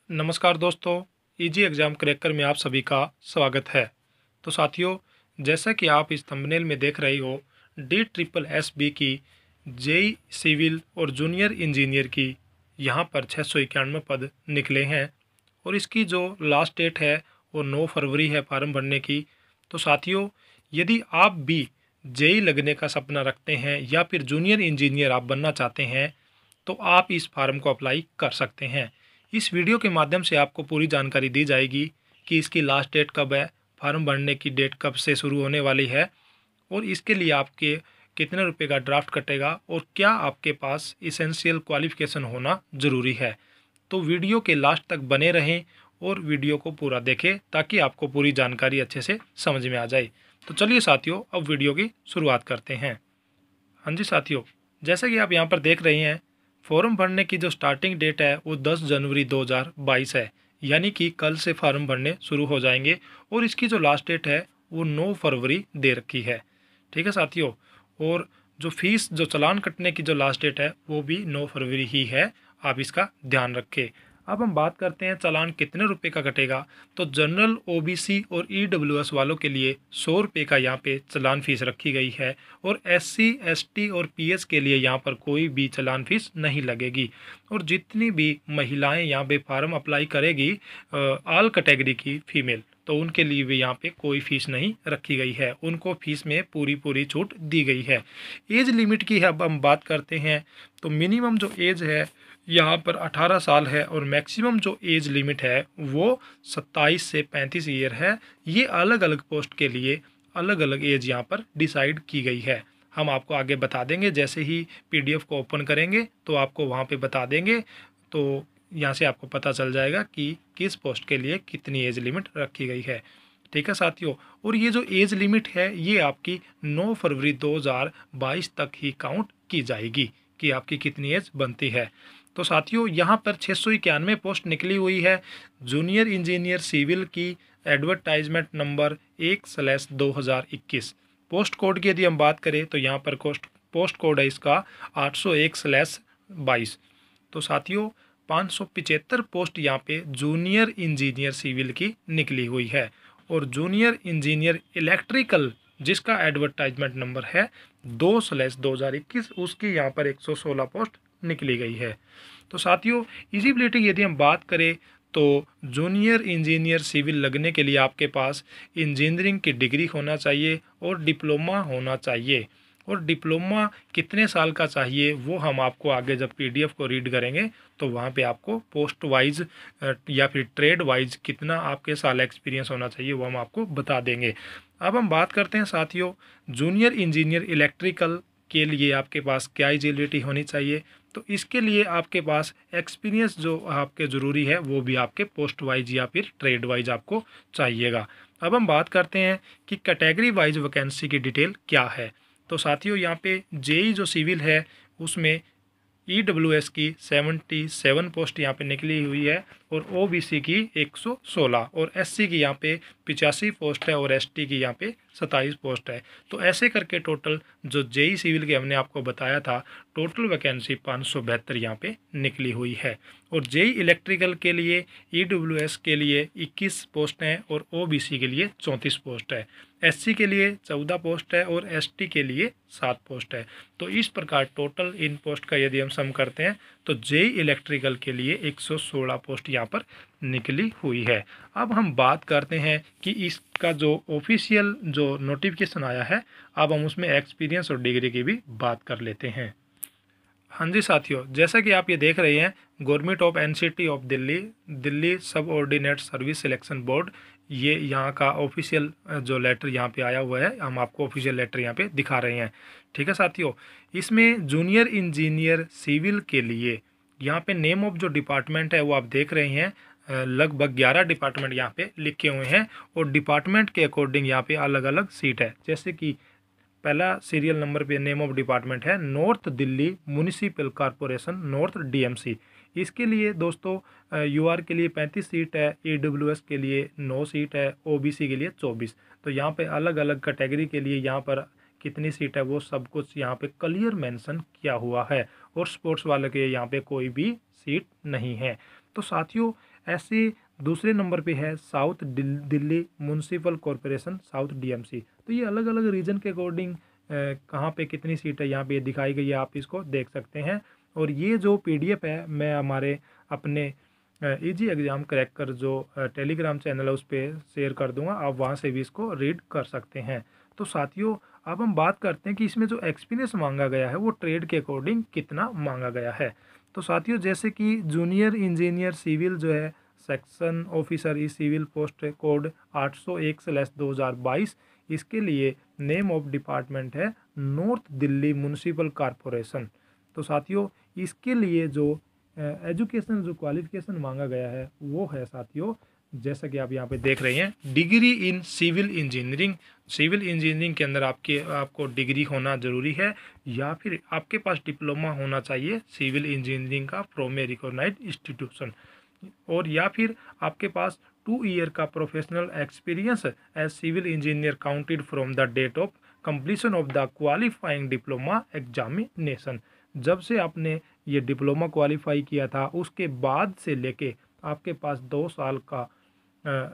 नमस्कार दोस्तों, easy exam cracker में आप सभी का स्वागत है। तो साथियों, जैसा कि आप इस थंबनेल में देख रहे हो, DSSB की जेई सिविल और जूनियर इंजीनियर की यहाँ पर 691 पद निकले हैं और इसकी जो लास्ट डेट है वो 9 फरवरी है फॉर्म भरने की। तो साथियों, यदि आप भी जेई लगने का सपना रखते हैं या फिर जूनियर इंजीनियर आप बनना चाहते हैं तो आप इस फार्म को अप्लाई कर सकते हैं। इस वीडियो के माध्यम से आपको पूरी जानकारी दी जाएगी कि इसकी लास्ट डेट कब है, फार्म भरने की डेट कब से शुरू होने वाली है और इसके लिए आपके कितने रुपए का ड्राफ्ट कटेगा और क्या आपके पास इसेंशियल क्वालिफिकेशन होना ज़रूरी है। तो वीडियो के लास्ट तक बने रहें और वीडियो को पूरा देखें ताकि आपको पूरी जानकारी अच्छे से समझ में आ जाए। तो चलिए साथियों, अब वीडियो की शुरुआत करते हैं। हाँ जी साथियों, जैसा कि आप यहाँ पर देख रहे हैं, फॉर्म भरने की जो स्टार्टिंग डेट है वो 10 जनवरी 2022 है, यानी कि कल से फॉर्म भरने शुरू हो जाएंगे और इसकी जो लास्ट डेट है वो 9 फरवरी दे रखी है। ठीक है साथियों, और जो फीस जो चालान कटने की जो लास्ट डेट है वो भी 9 फरवरी ही है, आप इसका ध्यान रखें। अब हम बात करते हैं चालान कितने रुपए का कटेगा। तो जनरल, ओबीसी और ईडब्ल्यूएस वालों के लिए 100 रुपये का यहाँ पे चालान फीस रखी गई है और एससी, एसटी और पीएस के लिए यहाँ पर कोई भी चालान फीस नहीं लगेगी। और जितनी भी महिलाएं यहाँ पे फार्म अप्लाई करेगी ऑल कैटेगरी की फीमेल, तो उनके लिए भी यहाँ पे कोई फीस नहीं रखी गई है, उनको फीस में पूरी छूट दी गई है। एज लिमिट की अब हम बात करते हैं तो मिनिमम जो एज है यहाँ पर 18 साल है और मैक्सिमम जो एज लिमिट है वो 27 से 35 ईयर है। ये अलग अलग पोस्ट के लिए अलग अलग एज यहाँ पर डिसाइड की गई है। हम आपको आगे बता देंगे, जैसे ही पीडीएफ को ओपन करेंगे तो आपको वहाँ पे बता देंगे, तो यहाँ से आपको पता चल जाएगा कि किस पोस्ट के लिए कितनी एज लिमिट रखी गई है। ठीक है साथियों, और ये जो एज लिमिट है ये आपकी 9 फरवरी 2022 तक ही काउंट की जाएगी कि आपकी कितनी एज बनती है। तो साथियों, यहाँ पर 691 पोस्ट निकली हुई है। जूनियर इंजीनियर सिविल की एडवर्टाइजमेंट नंबर 1/2021। पोस्ट कोड की यदि हम बात करें तो यहाँ पर पोस्ट कोड है इसका 801/22। तो साथियों, 575 पोस्ट यहाँ पे जूनियर इंजीनियर सिविल की निकली हुई है और जूनियर इंजीनियर इलेक्ट्रिकल जिसका एडवर्टाइजमेंट नंबर है 2/2021, उसकी यहाँ पर 116 पोस्ट निकली गई है। तो साथियों, इजिबिलिटी की यदि हम बात करें तो जूनियर इंजीनियर सिविल लगने के लिए आपके पास इंजीनियरिंग की डिग्री होना चाहिए और डिप्लोमा होना चाहिए। और डिप्लोमा कितने साल का चाहिए वो हम आपको आगे जब पीडीएफ को रीड करेंगे तो वहाँ पे आपको पोस्ट वाइज या फिर ट्रेड वाइज कितना आपके साल एक्सपीरियंस होना चाहिए वो हम आपको बता देंगे। अब हम बात करते हैं साथियों, जूनियर इंजीनियर इलेक्ट्रिकल के लिए आपके पास क्या एलिजिबिलिटी होनी चाहिए। तो इसके लिए आपके पास एक्सपीरियंस जो आपके ज़रूरी है वो भी आपके पोस्ट वाइज या फिर ट्रेड वाइज आपको चाहिएगा। अब हम बात करते हैं कि कैटेगरी वाइज वैकेंसी की डिटेल क्या है। तो साथियों, यहाँ पे जेई जो सिविल है उसमें ईडब्ल्यूएस की 77 पोस्ट यहाँ पे निकली हुई है और ओबीसी की 116 और एससी की यहाँ पे 85 पोस्ट है और एसटी की यहाँ पे 27 पोस्ट है। तो ऐसे करके टोटल जो जेई सिविल के हमने आपको बताया था, टोटल वैकेंसी 572 यहाँ पे निकली हुई है। और जेई इलेक्ट्रिकल के लिए, ईडब्ल्यूएस के लिए 21 पोस्ट हैं और ओबीसी के लिए 34 पोस्ट है। एससी के लिए 14 पोस्ट है और एसटी के लिए 7 पोस्ट है। तो इस प्रकार टोटल इन पोस्ट का यदि हम सम करते हैं तो जेई इलेक्ट्रिकल के लिए 116 पोस्ट यहाँ पर निकली हुई है। अब हम बात करते हैं कि इसका जो ऑफिशियल जो नोटिफिकेशन आया है, अब हम उसमें एक्सपीरियंस और डिग्री की भी बात कर लेते हैं। हाँ जी साथियों, जैसा कि आप ये देख रहे हैं, government of NCT of Delhi सब ऑर्डिनेट सर्विस सिलेक्शन बोर्ड, ये यहाँ का ऑफिशियल जो लेटर यहाँ पे आया हुआ है, हम आपको ऑफिशियल लेटर यहाँ पे दिखा रहे हैं। ठीक है साथियों, इसमें जूनियर इंजीनियर सिविल के लिए यहाँ पे नेम ऑफ जो डिपार्टमेंट है वो आप देख रहे हैं, लगभग 11 डिपार्टमेंट यहाँ पे लिखे हुए हैं और डिपार्टमेंट के अकॉर्डिंग यहाँ पे अलग अलग सीट है। जैसे कि पहला सीरियल नंबर पे नेम ऑफ डिपार्टमेंट है north Delhi municipal corporation, north DMC. इसके लिए दोस्तों यूआर के लिए 35 सीट है, ईडब्ल्यूएस के लिए 9 सीट है, ओबीसी के लिए 24। तो यहाँ पे अलग अलग कैटेगरी के लिए यहाँ पर कितनी सीट है वो सब कुछ यहाँ पे क्लियर मेंशन किया हुआ है और स्पोर्ट्स वाले के यहाँ पे कोई भी सीट नहीं है। तो साथियों ऐसे दूसरे नंबर पे है south Delhi municipal corporation south DMC. तो ये अलग अलग रीजन के अकॉर्डिंग कहाँ पे कितनी सीट है यहाँ पे दिखाई गई है, आप इसको देख सकते हैं। और ये जो पीडीएफ है मैं हमारे अपने इजी एग्ज़ाम क्रैकर जो टेलीग्राम चैनल है उस पर शेयर कर दूंगा, आप वहाँ से भी इसको रीड कर सकते हैं। तो साथियों अब हम बात करते हैं कि इसमें जो एक्सपीरियंस मांगा गया है वो ट्रेड के अकॉर्डिंग कितना मांगा गया है। तो साथियों जैसे कि जूनियर इंजीनियर सिविल जो है सेक्शन ऑफिसर ई सिविल पोस्ट कोड 801/2022, इसके लिए नेम ऑफ डिपार्टमेंट है नॉर्थ दिल्ली म्यूनसिपल कॉरपोरेशन। तो साथियों इसके लिए जो एजुकेशन जो क्वालिफिकेशन मांगा गया है वो है साथियों, जैसा कि आप यहाँ पे देख रहे हैं, degree in civil engineering. Civil engineering के अंदर आपको डिग्री होना ज़रूरी है, या फिर आपके पास डिप्लोमा होना चाहिए सिविल इंजीनियरिंग का फ्रॉम ए रिकॉग्नाइज्ड इंस्टीट्यूशन, और या फिर आपके पास 2 ईयर का professional experience as civil engineer counted from the date of completion of the qualifying diploma examination. जब से आपने ये डिप्लोमा क्वालिफाई किया था उसके बाद से लेके आपके पास 2 साल का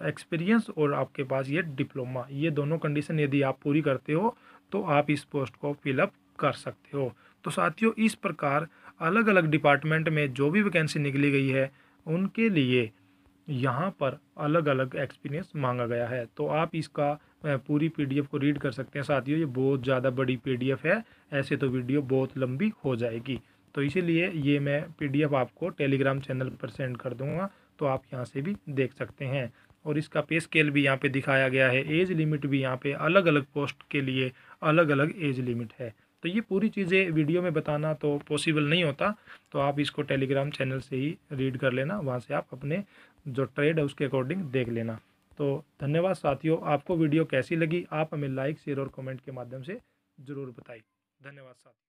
एक्सपीरियंस और आपके पास ये डिप्लोमा, ये दोनों कंडीशन यदि आप पूरी करते हो तो आप इस पोस्ट को फिलअप कर सकते हो। तो साथियों इस प्रकार अलग अलग डिपार्टमेंट में जो भी वैकेंसी निकली गई है उनके लिए यहाँ पर अलग अलग एक्सपीरियंस मांगा गया है। तो आप इसका पूरी पीडीएफ को रीड कर सकते हैं साथियों, ये बहुत ज़्यादा बड़ी पीडीएफ है, ऐसे तो वीडियो बहुत लंबी हो जाएगी। तो इसीलिए ये मैं पीडीएफ आपको टेलीग्राम चैनल पर सेंड कर दूंगा, तो आप यहाँ से भी देख सकते हैं। और इसका पे स्केल भी यहाँ पे दिखाया गया है, एज लिमिट भी यहाँ पे अलग अलग पोस्ट के लिए अलग अलग एज लिमिट है। तो ये पूरी चीज़ें वीडियो में बताना तो पॉसिबल नहीं होता, तो आप इसको टेलीग्राम चैनल से ही रीड कर लेना, वहाँ से आप अपने जो ट्रेड है उसके अकॉर्डिंग देख लेना। तो धन्यवाद साथियों, आपको वीडियो कैसी लगी आप हमें लाइक शेयर और कमेंट के माध्यम से ज़रूर बताइए। धन्यवाद साथियों।